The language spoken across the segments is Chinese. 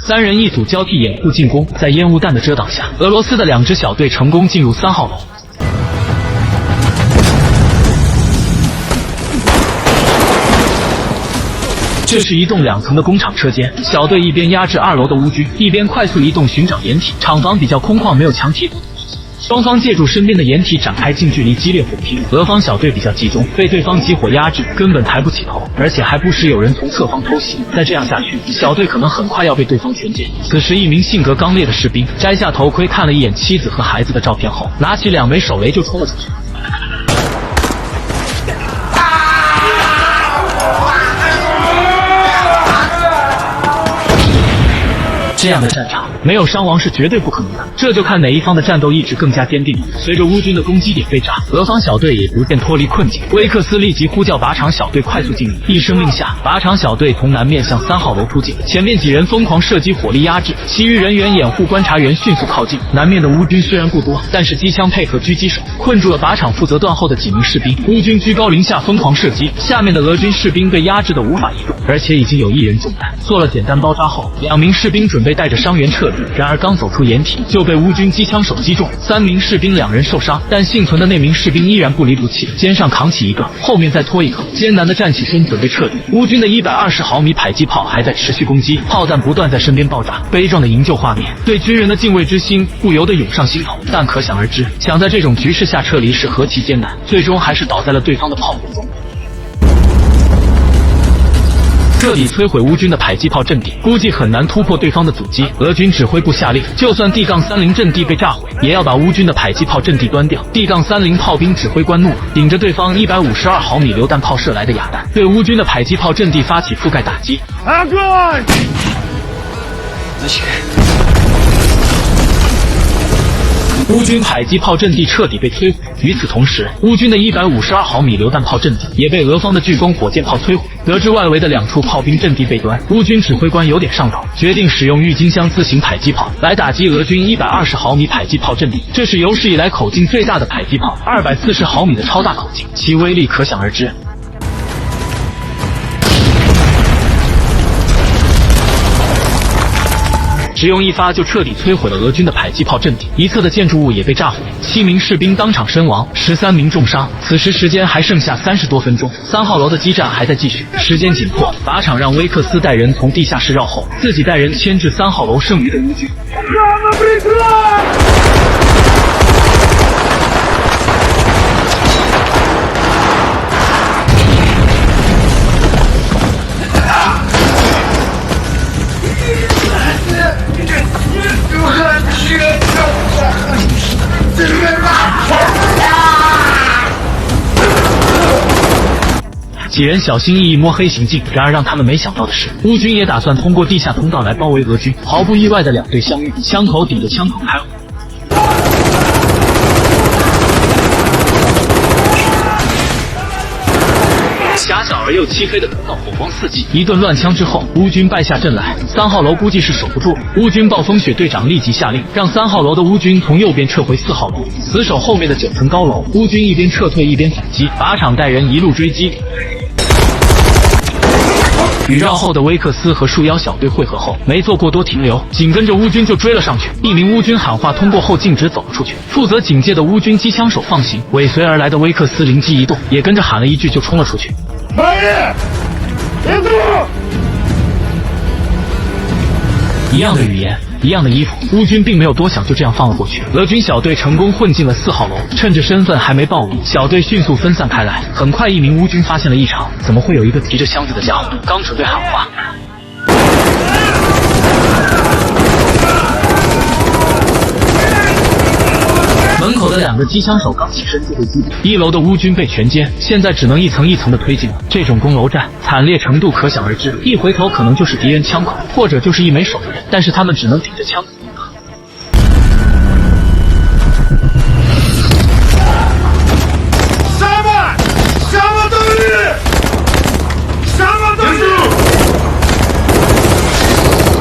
三人一组交替掩护进攻，在烟雾弹的遮挡下，俄罗斯的2支小队成功进入3号楼。这是一栋2层的工厂车间，小队一边压制2楼的乌军，一边快速移动寻找掩体。厂房比较空旷，没有墙体。双方借助身边的掩体展开近距离激烈火拼，俄方小队比较集中，被对方集火压制，根本抬不起头，而且还不时有人从侧方偷袭。再这样下去，小队可能很快要被对方全歼。此时，一名性格刚烈的士兵摘下头盔，看了一眼妻子和孩子的照片后，拿起2枚手雷就冲了出去。这样的战场没有伤亡是绝对不可能的，这就看哪一方的战斗意志更加坚定了。随着乌军的攻击点被炸，俄方小队也逐渐脱离困境。威克斯立即呼叫靶场小队快速进入，一声令下，靶场小队从南面向3号楼突进，前面几人疯狂射击火力压制，其余人员掩护观察员迅速靠近。南面的乌军虽然不多，但是机枪配合狙击手困住了靶场负责断后的几名士兵。乌军居高临下疯狂射击，下面的俄军士兵被压制的无法移动，而且已经有1人中弹。做了简单包扎后，2名士兵准备带着伤员撤离，然而刚走出掩体就被乌军机枪手击中，3名士兵2人受伤，但幸存的那名士兵依然不离不弃，肩上扛起一个，后面再拖一个，艰难的站起身准备撤离。乌军的120毫米迫击炮还在持续攻击，炮弹不断在身边爆炸，悲壮的营救画面对军人的敬畏之心不由得涌上心头。但可想而知，想在这种局势下撤离是何其艰难，最终还是倒在了对方的炮火中。彻底摧毁乌军的迫击炮阵地，估计很难突破对方的阻击。俄军指挥部下令，就算 D-30 阵地被炸毁，也要把乌军的迫击炮阵地端掉。D-30 炮兵指挥官怒了，顶着对方152毫米榴弹炮射来的哑弹，对乌军的迫击炮阵地发起覆盖打击。乌军迫击炮阵地彻底被摧毁。与此同时，乌军的152毫米榴弹炮阵地也被俄方的飓风火箭炮摧毁。得知外围的2处炮兵阵地被端，乌军指挥官有点上头，决定使用郁金香自行迫击炮来打击俄军120毫米迫击炮阵地。这是有史以来口径最大的迫击炮，240毫米的超大口径，其威力可想而知。只用1发就彻底摧毁了俄军的迫击炮阵地，一侧的建筑物也被炸毁，7名士兵当场身亡，13名重伤。此时时间还剩下30多分钟，3号楼的激战还在继续，时间紧迫，靶场让威克斯带人从地下室绕后，自己带人牵制3号楼剩余的乌军。几人小心翼翼摸黑行进，然而让他们没想到的是，乌军也打算通过地下通道来包围俄军。毫不意外的2队相遇，枪口抵着枪口开火。狭小而又漆黑的通道火光四起，一顿乱枪之后，乌军败下阵来。3号楼估计是守不住了，乌军暴风雪队长立即下令，让3号楼的乌军从右边撤回4号楼，死守后面的9层高楼。乌军一边撤退一边反击，靶场带人一路追击。与绕后的威克斯和束腰小队会合后，没做过多停留，紧跟着乌军就追了上去。一名乌军喊话通过后径直走了出去，负责警戒的乌军机枪手放行，尾随而来的威克斯灵机一动，也跟着喊了一句就冲了出去。一样的语言，一样的衣服，乌军并没有多想，就这样放了过去。俄军小队成功混进了4号楼，趁着身份还没暴露，小队迅速分散开来。很快，一名乌军发现了异常，怎么会有一个提着箱子的家伙？刚准备喊话，门口的2个机枪手刚起身就被击毙，1楼的乌军被全歼，现在只能一层一层的推进了。这种攻楼战惨烈程度可想而知，一回头可能就是敌人枪口，或者就是一枚手的人，但是他们只能顶着枪。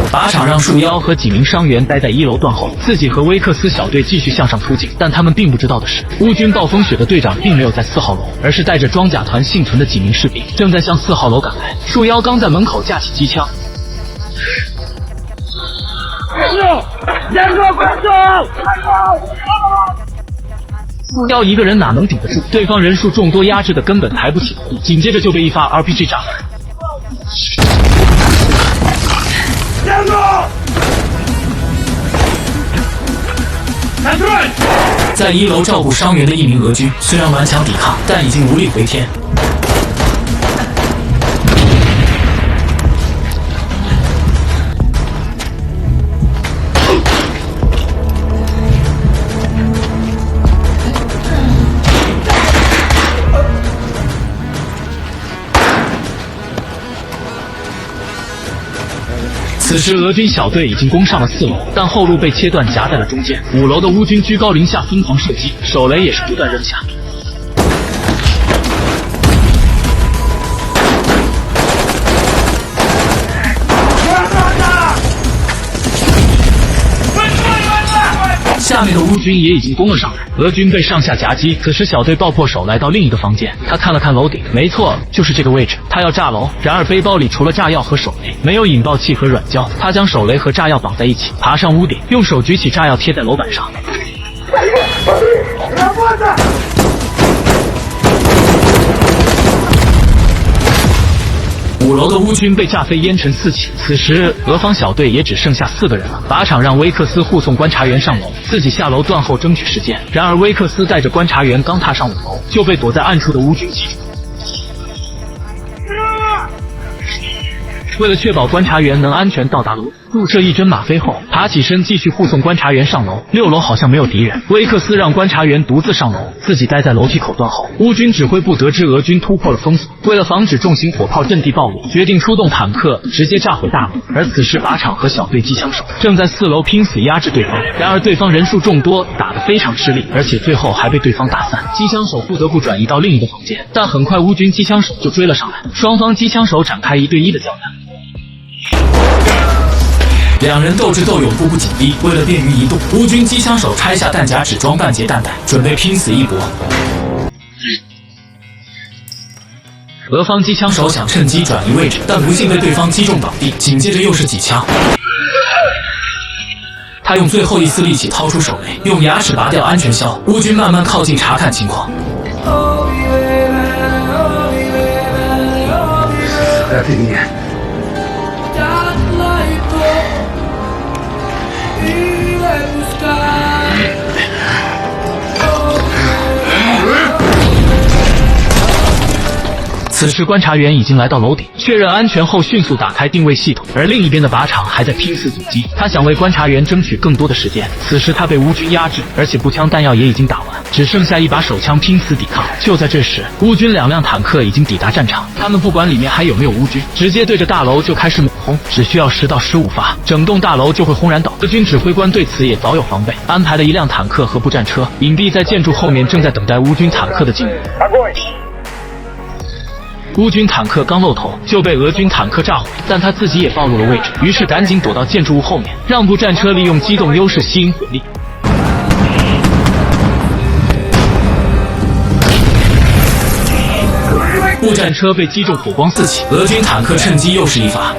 靶场让束腰和几名伤员待在1楼断后，自己和威克斯小队继续向上突进。但他们并不知道的是，乌军暴风雪的队长并没有在4号楼，而是带着装甲团幸存的几名士兵，正在向4号楼赶来。束腰刚在门口架起机枪，要一个人哪能顶得住？对方人数众多，压制的根本抬不起头，紧接着就被一发 RPG 炸翻。在1楼照顾伤员的一名俄军，虽然顽强抵抗，但已经无力回天。此时俄军小队已经攻上了4楼，但后路被切断，夹在了中间。5楼的乌军居高临下疯狂射击，手雷也是不断扔下。下面的乌军也已经攻了上来，俄军被上下夹击。此时小队爆破手来到另一个房间，他看了看楼顶，没错，就是这个位置。他要炸楼，然而背包里除了炸药和手雷，没有引爆器和软胶。他将手雷和炸药绑在一起，爬上屋顶，用手举起炸药贴在楼板上。5楼的乌军被炸飞，烟尘四起。此时俄方小队也只剩下4个人了。靶场让威克斯护送观察员上楼，自己下楼断后争取时间。然而威克斯带着观察员刚踏上5楼，就被躲在暗处的乌军击中。为了确保观察员能安全到达楼，注射1针吗啡后，爬起身继续护送观察员上楼。6楼好像没有敌人，威克斯让观察员独自上楼，自己待在楼梯口断后。乌军指挥部得知俄军突破了封锁，为了防止重型火炮阵地暴露，决定出动坦克直接炸毁大楼。而此时靶场和小队机枪手正在4楼拼死压制对方，然而对方人数众多，打得非常吃力，而且最后还被对方打散。机枪手不得不转移到另一个房间，但很快乌军机枪手就追了上来，双方机枪手展开1对1的交战。两人斗智斗勇，步步紧逼。为了便于移动，乌军机枪手拆下弹夹，只装半截弹袋，准备拼死一搏。俄方机枪手想趁机转移位置，但不幸被对方击中倒地，紧接着又是几枪。他用最后一丝力气掏出手雷，用牙齿拔掉安全销。乌军慢慢靠近查看情况。此时观察员已经来到楼顶，确认安全后迅速打开定位系统，而另一边的靶场还在拼死阻击。他想为观察员争取更多的时间。此时他被乌军压制，而且步枪弹药也已经打完，只剩下一把手枪拼死抵抗。就在这时，乌军2辆坦克已经抵达战场，他们不管里面还有没有乌军，直接对着大楼就开始猛轰，只需要10到15发，整栋大楼就会轰然倒。俄军指挥官对此也早有防备，安排了1辆坦克和步战车隐蔽在建筑后面，正在等待乌军坦克的进入。乌军坦克刚露头就被俄军坦克炸毁，但他自己也暴露了位置，于是赶紧躲到建筑物后面，让步战车利用机动优势吸引火力。步战车被击中，火光四起，俄军坦克趁机又是一发。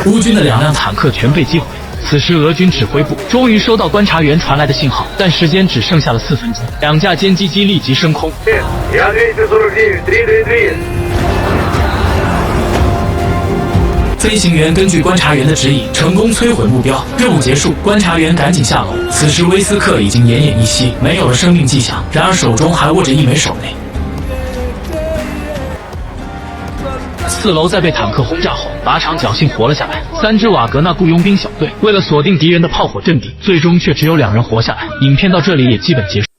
乌军的2辆坦克全被击毁。此时俄军指挥部终于收到观察员传来的信号，但时间只剩下了4分钟，2架歼击机立即升空。飞行员根据观察员的指引，成功摧毁目标，任务结束。观察员赶紧下楼。此时威斯克已经奄奄一息，没有了生命迹象，然而手中还握着1枚手雷。4楼在被坦克轰炸后，靶场侥幸活了下来。3支瓦格纳雇佣兵小队为了锁定敌人的炮火阵地，最终却只有2人活下来。影片到这里也基本结束。